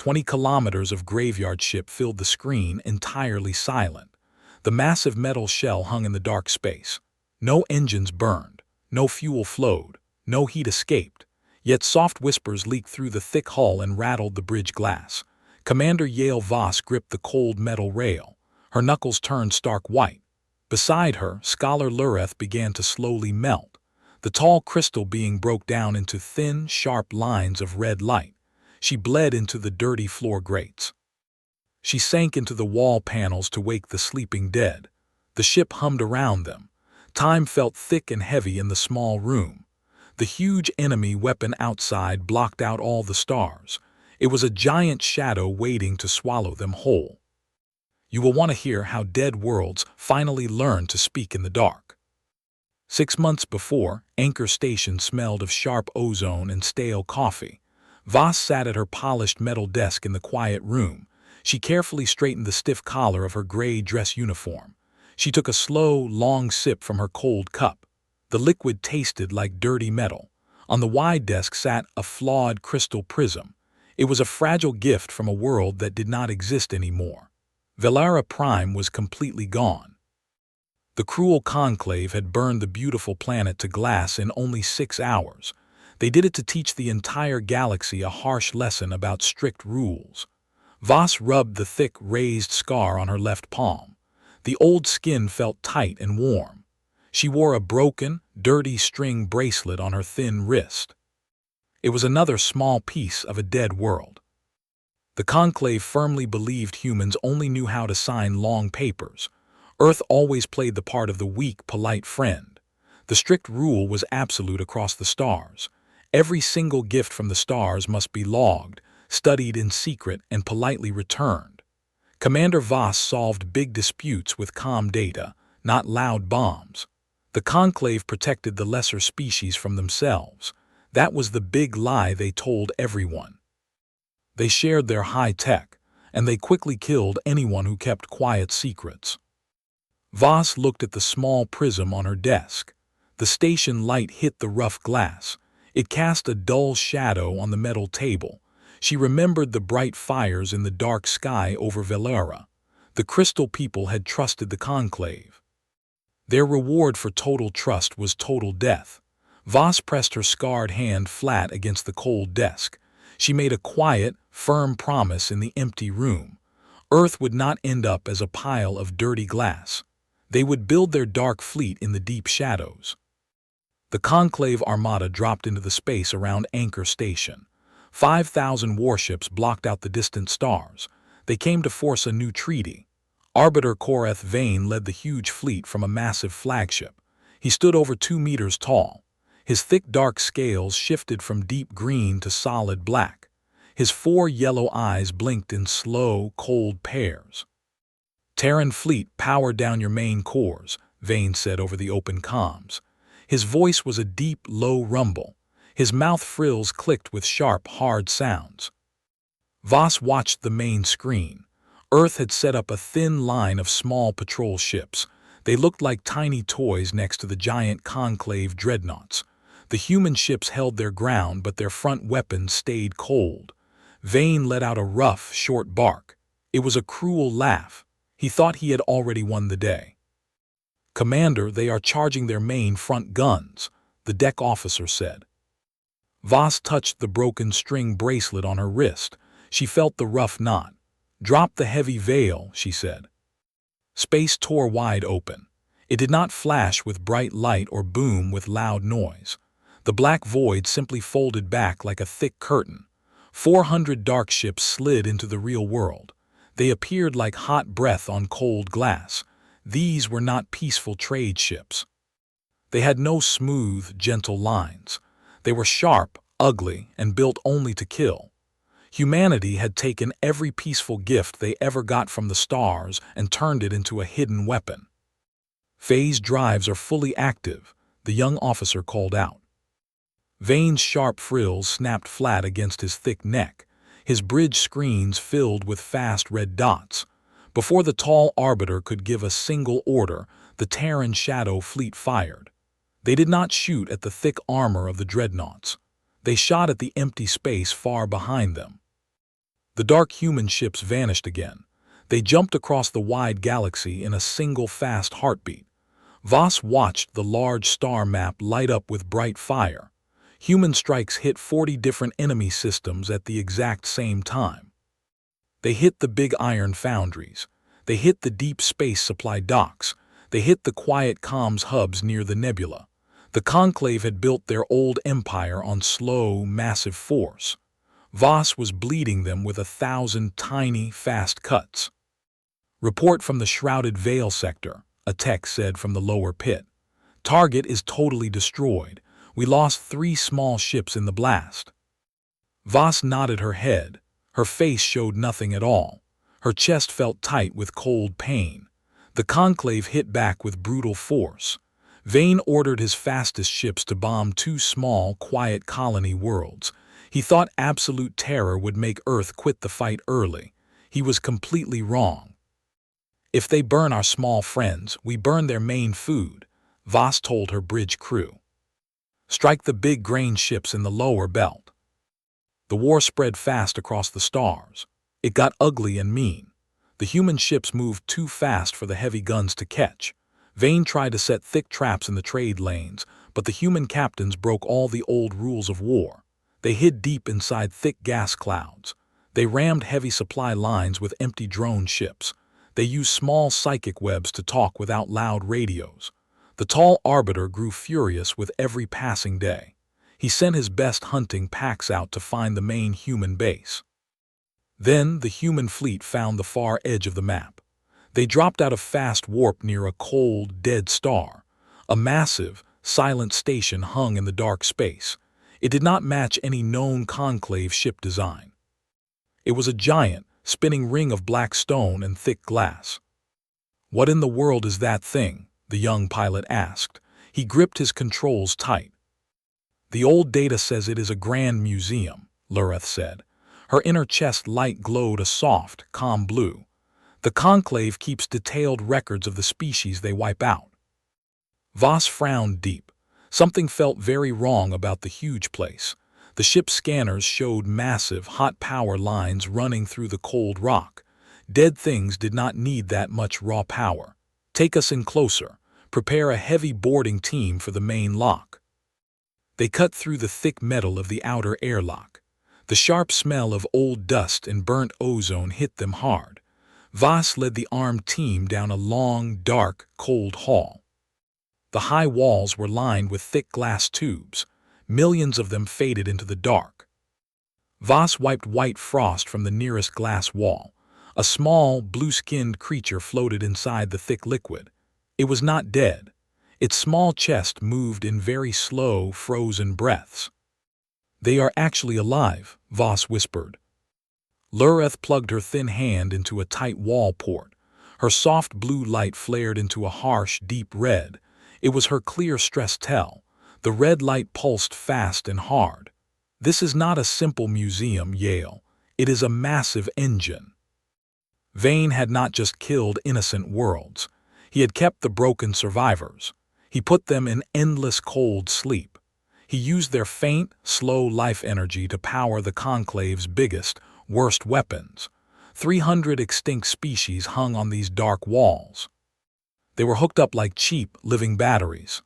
20 kilometers of graveyard ship filled the screen, entirely silent. The massive metal shell hung in the dark space. No engines burned, no fuel flowed, no heat escaped, yet soft whispers leaked through the thick hull and rattled the bridge glass. Commander Yale Voss gripped the cold metal rail. Her knuckles turned stark white. Beside her, Scholar Lureth began to slowly melt, the tall crystal being broke down into thin, sharp lines of red light. She bled into the dirty floor grates. She sank into the wall panels to wake the sleeping dead. The ship hummed around them. Time felt thick and heavy in the small room. The huge enemy weapon outside blocked out all the stars. It was a giant shadow waiting to swallow them whole. You will want to hear how dead worlds finally learned to speak in the dark. 6 months before, Anchor Station smelled of sharp ozone and stale coffee. Voss sat at her polished metal desk in the quiet room. She carefully straightened the stiff collar of her gray dress uniform. She took a slow, long sip from her cold cup. The liquid tasted like dirty metal. On the wide desk sat a flawed crystal prism. It was a fragile gift from a world that did not exist anymore. Velara Prime was completely gone. The cruel conclave had burned the beautiful planet to glass in only 6 hours. They did it to teach the entire galaxy a harsh lesson about strict rules. Voss rubbed the thick, raised scar on her left palm. The old skin felt tight and warm. She wore a broken, dirty string bracelet on her thin wrist. It was another small piece of a dead world. The conclave firmly believed humans only knew how to sign long papers. Earth always played the part of the weak, polite friend. The strict rule was absolute across the stars. Every single gift from the stars must be logged, studied in secret, and politely returned. Commander Voss solved big disputes with calm data, not loud bombs. The conclave protected the lesser species from themselves. That was the big lie they told everyone. They shared their high tech, and they quickly killed anyone who kept quiet secrets. Voss looked at the small prism on her desk. The station light hit the rough glass. It cast a dull shadow on the metal table. She remembered the bright fires in the dark sky over Velara. The crystal people had trusted the conclave. Their reward for total trust was total death. Voss pressed her scarred hand flat against the cold desk. She made a quiet, firm promise in the empty room. Earth would not end up as a pile of dirty glass. They would build their dark fleet in the deep shadows. The conclave armada dropped into the space around Anchor Station. 5,000 warships blocked out the distant stars. They came to force a new treaty. Arbiter Koreth Vane led the huge fleet from a massive flagship. He stood over 2 meters tall. His thick dark scales shifted from deep green to solid black. His 4 yellow eyes blinked in slow, cold pairs. "Terran fleet, power down your main cores," Vane said over the open comms. His voice was a deep, low rumble. His mouth frills clicked with sharp, hard sounds. Voss watched the main screen. Earth had set up a thin line of small patrol ships. They looked like tiny toys next to the giant conclave dreadnoughts. The human ships held their ground, but their front weapons stayed cold. Vane let out a rough, short bark. It was a cruel laugh. He thought he had already won the day. "Commander, they are charging their main front guns," the deck officer said. Voss touched the broken string bracelet on her wrist. She felt the rough knot. "Drop the heavy veil," she said. Space tore wide open. It did not flash with bright light or boom with loud noise. The black void simply folded back like a thick curtain. 400 dark ships slid into the real world. They appeared like hot breath on cold glass. These were not peaceful trade ships. They had no smooth, gentle lines. They were sharp, ugly, and built only to kill. Humanity had taken every peaceful gift they ever got from the stars and turned it into a hidden weapon. "Phase drives are fully active," the young officer called out. Vane's sharp frills snapped flat against his thick neck. His bridge screens filled with fast red dots. Before the tall arbiter could give a single order, the Terran Shadow fleet fired. They did not shoot at the thick armor of the dreadnoughts. They shot at the empty space far behind them. The dark human ships vanished again. They jumped across the wide galaxy in a single fast heartbeat. Voss watched the large star map light up with bright fire. Human strikes hit 40 different enemy systems at the exact same time. They hit the big iron foundries. They hit the deep space supply docks. They hit the quiet comms hubs near the nebula. The Conclave had built their old empire on slow, massive force. Voss was bleeding them with 1,000 tiny, fast cuts. Report from the Shrouded Veil sector, a tech said from the lower pit. Target is totally destroyed. We lost 3 small ships in the blast. Voss nodded her head. Her face showed nothing at all. Her chest felt tight with cold pain. The Conclave hit back with brutal force. Vane ordered his fastest ships to bomb 2 small, quiet colony worlds. He thought absolute terror would make Earth quit the fight early. He was completely wrong. If they burn our small friends, we burn their main food, Voss told her bridge crew. Strike the big grain ships in the lower belt. The war spread fast across the stars. It got ugly and mean. The human ships moved too fast for the heavy guns to catch. Vane tried to set thick traps in the trade lanes, but the human captains broke all the old rules of war. They hid deep inside thick gas clouds. They rammed heavy supply lines with empty drone ships. They used small psychic webs to talk without loud radios. The tall arbiter grew furious with every passing day. He sent his best hunting packs out to find the main human base. Then the human fleet found the far edge of the map. They dropped out of fast warp near a cold, dead star. A massive, silent station hung in the dark space. It did not match any known Conclave ship design. It was a giant, spinning ring of black stone and thick glass. "What in the world is that thing?" the young pilot asked. He gripped his controls tight. "The old data says it is a grand museum," Lureth said. Her inner chest light glowed a soft, calm blue. "The Conclave keeps detailed records of the species they wipe out." Voss frowned deep. Something felt very wrong about the huge place. The ship's scanners showed massive, hot power lines running through the cold rock. Dead things did not need that much raw power. "Take us in closer. Prepare a heavy boarding team for the main lock." They cut through the thick metal of the outer airlock. The sharp smell of old dust and burnt ozone hit them hard. Voss led the armed team down a long, dark, cold hall. The high walls were lined with thick glass tubes. Millions of them faded into the dark. Voss wiped white frost from the nearest glass wall. A small, blue-skinned creature floated inside the thick liquid. It was not dead. Its small chest moved in very slow, frozen breaths. "They are actually alive," Voss whispered. Lureth plugged her thin hand into a tight wall port. Her soft blue light flared into a harsh, deep red. It was her clear stress tell. The red light pulsed fast and hard. "This is not a simple museum, Yale. It is a massive engine." Vane had not just killed innocent worlds. He had kept the broken survivors. He put them in endless cold sleep. He used their faint, slow life energy to power the Conclave's biggest, worst weapons. 300 extinct species hung on these dark walls. They were hooked up like cheap, living batteries.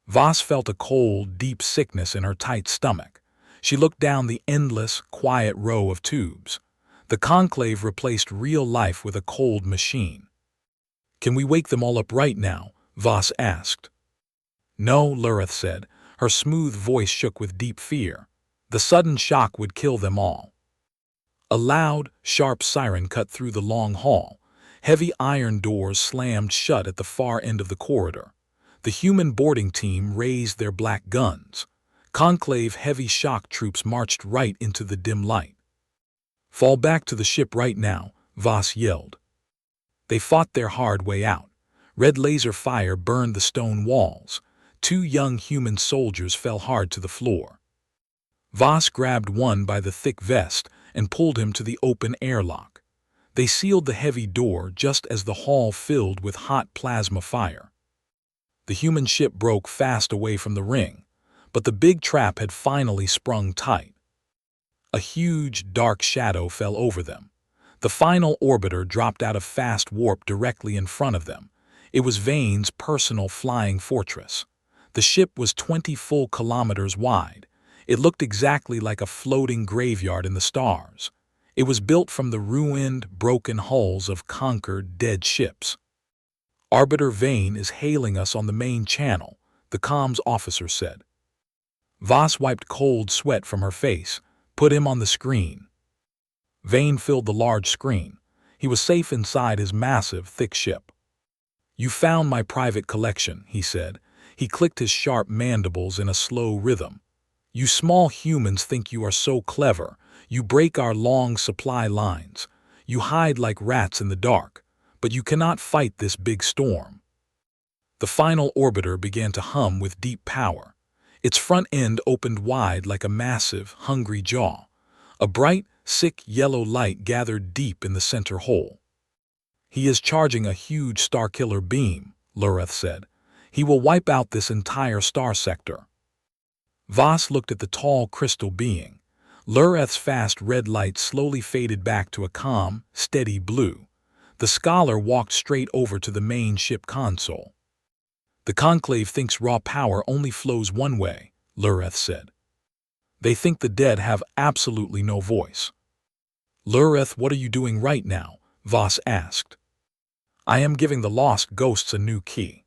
Voss felt a cold, deep sickness in her tight stomach. She looked down the endless, quiet row of tubes. The Conclave replaced real life with a cold machine. "Can we wake them all up right now?" Voss asked. "No," Lureth said. Her smooth voice shook with deep fear. "The sudden shock would kill them all." A loud, sharp siren cut through the long hall. Heavy iron doors slammed shut at the far end of the corridor. The human boarding team raised their black guns. Conclave heavy shock troops marched right into the dim light. "Fall back to the ship right now," Voss yelled. They fought their hard way out. Red laser fire burned the stone walls. 2 young human soldiers fell hard to the floor. Voss grabbed one by the thick vest and pulled him to the open airlock. They sealed the heavy door just as the hall filled with hot plasma fire. The human ship broke fast away from the ring, but the big trap had finally sprung tight. A huge, dark shadow fell over them. The final orbiter dropped out of fast warp directly in front of them. It was Vane's personal flying fortress. The ship was 20 full kilometers wide. It looked exactly like a floating graveyard in the stars. It was built from the ruined, broken hulls of conquered, dead ships. "Arbiter Vane is hailing us on the main channel," the comms officer said. Voss wiped cold sweat from her face. "Put him on the screen." Vane filled the large screen. He was safe inside his massive, thick ship. "You found my private collection," he said. He clicked his sharp mandibles in a slow rhythm. "You small humans think you are so clever. You break our long supply lines. You hide like rats in the dark. But you cannot fight this big storm." The final orbiter began to hum with deep power. Its front end opened wide like a massive, hungry jaw. A bright, sick yellow light gathered deep in the center hole. "He is charging a huge Starkiller beam," Lureth said. "He will wipe out this entire star sector." Voss looked at the tall crystal being. Lureth's fast red light slowly faded back to a calm, steady blue. The scholar walked straight over to the main ship console. "The Conclave thinks raw power only flows one way," Lureth said. "They think the dead have absolutely no voice." "Lureth, what are you doing right now?" Voss asked. "I am giving the lost ghosts a new key."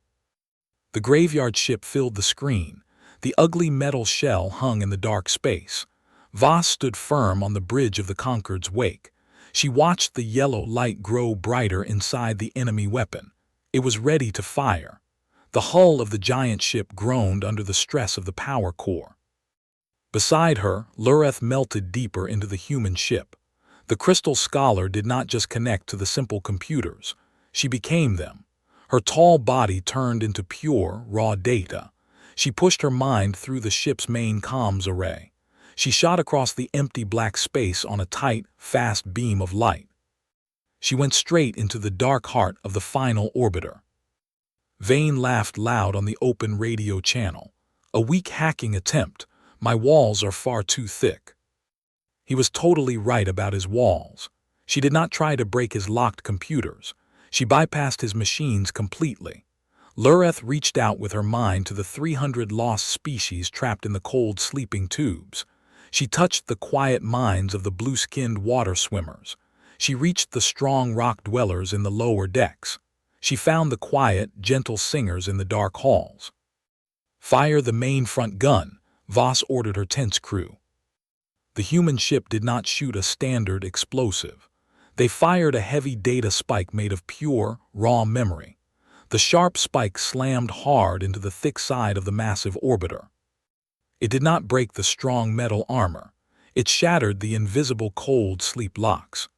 The graveyard ship filled the screen. The ugly metal shell hung in the dark space. Voss stood firm on the bridge of the Conquered's wake. She watched the yellow light grow brighter inside the enemy weapon. It was ready to fire. The hull of the giant ship groaned under the stress of the power core. Beside her, Lureth melted deeper into the human ship. The crystal scholar did not just connect to the simple computers. She became them. Her tall body turned into pure, raw data. She pushed her mind through the ship's main comms array. She shot across the empty black space on a tight, fast beam of light. She went straight into the dark heart of the final orbiter. Vane laughed loud on the open radio channel. "A weak hacking attempt. My walls are far too thick." He was totally right about his walls. She did not try to break his locked computers. She bypassed his machines completely. Lureth reached out with her mind to the 300 lost species trapped in the cold sleeping tubes. She touched the quiet minds of the blue-skinned water swimmers. She reached the strong rock dwellers in the lower decks. She found the quiet, gentle singers in the dark halls. "Fire the main front gun," Voss ordered her tense crew. The human ship did not shoot a standard explosive. They fired a heavy data spike made of pure, raw memory. The sharp spike slammed hard into the thick side of the massive orbiter. It did not break the strong metal armor. It shattered the invisible cold sleep locks.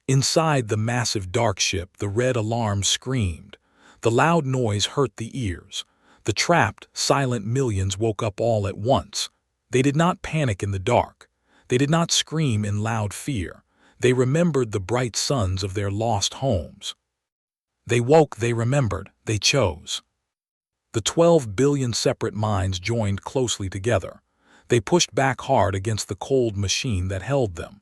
Inside the massive dark ship, the red alarm screamed. The loud noise hurt the ears. The trapped, silent millions woke up all at once. They did not panic in the dark. They did not scream in loud fear. They remembered the bright suns of their lost homes. They woke, they remembered, they chose. The 12 billion separate minds joined closely together. They pushed back hard against the cold machine that held them.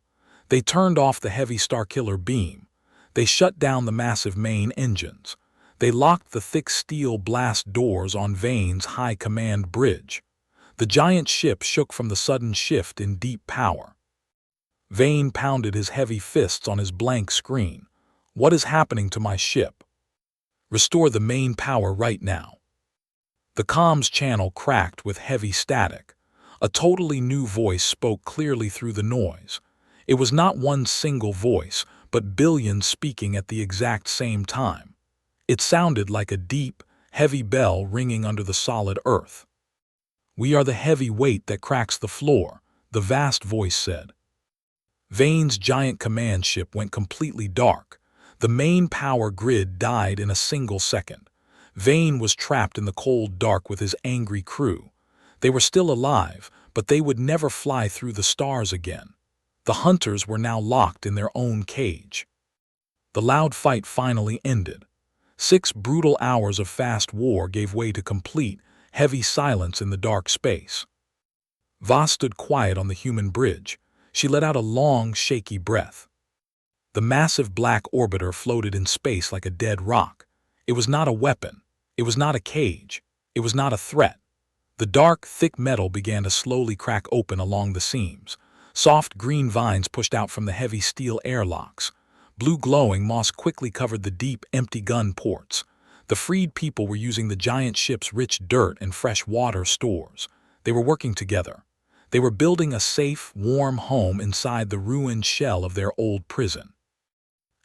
They turned off the heavy Starkiller beam. They shut down the massive main engines. They locked the thick steel blast doors on Vane's high command bridge. The giant ship shook from the sudden shift in deep power. Vane pounded his heavy fists on his blank screen. "What is happening to my ship? Restore the main power right now." The comms channel cracked with heavy static. A totally new voice spoke clearly through the noise. It was not one single voice, but billions speaking at the exact same time. It sounded like a deep, heavy bell ringing under the solid earth. "We are the heavy weight that cracks the floor," the vast voice said. Vane's giant command ship went completely dark. The main power grid died in a single second. Vane was trapped in the cold dark with his angry crew. They were still alive, but they would never fly through the stars again. The hunters were now locked in their own cage. The loud fight finally ended. 6 brutal hours of fast war gave way to complete, heavy silence in the dark space. Voss stood quiet on the human bridge. She let out a long, shaky breath. The massive black orbiter floated in space like a dead rock. It was not a weapon. It was not a cage. It was not a threat. The dark, thick metal began to slowly crack open along the seams. Soft green vines pushed out from the heavy steel airlocks. Blue glowing moss quickly covered the deep, empty gun ports. The freed people were using the giant ship's rich dirt and fresh water stores. They were working together. They were building a safe, warm home inside the ruined shell of their old prison.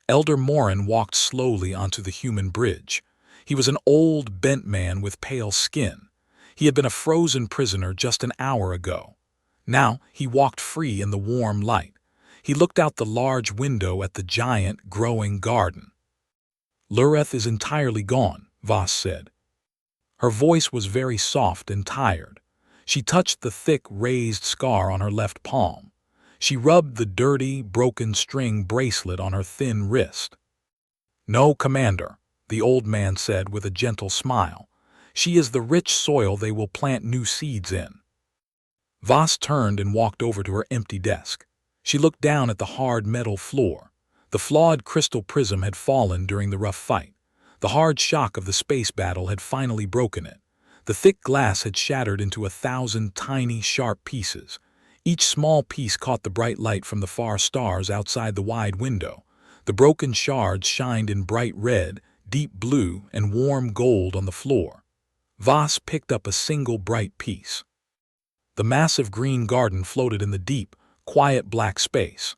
Elder Morin walked slowly onto the human bridge. He was an old, bent man with pale skin. He had been a frozen prisoner just an hour ago. Now he walked free in the warm light. He looked out the large window at the giant, growing garden. "Lureth is entirely gone," Voss said. Her voice was very soft and tired. She touched the thick, raised scar on her left palm. She rubbed the dirty, broken string bracelet on her thin wrist. "No, Commander," the old man said with a gentle smile. "She is the rich soil they will plant new seeds in." Voss turned and walked over to her empty desk. She looked down at the hard metal floor. The flawed crystal prism had fallen during the rough fight. The hard shock of the space battle had finally broken it. The thick glass had shattered into 1,000 tiny, sharp pieces. Each small piece caught the bright light from the far stars outside the wide window. The broken shards shined in bright red, deep blue, and warm gold on the floor. Voss picked up a single bright piece. The massive green garden floated in the deep, quiet black space.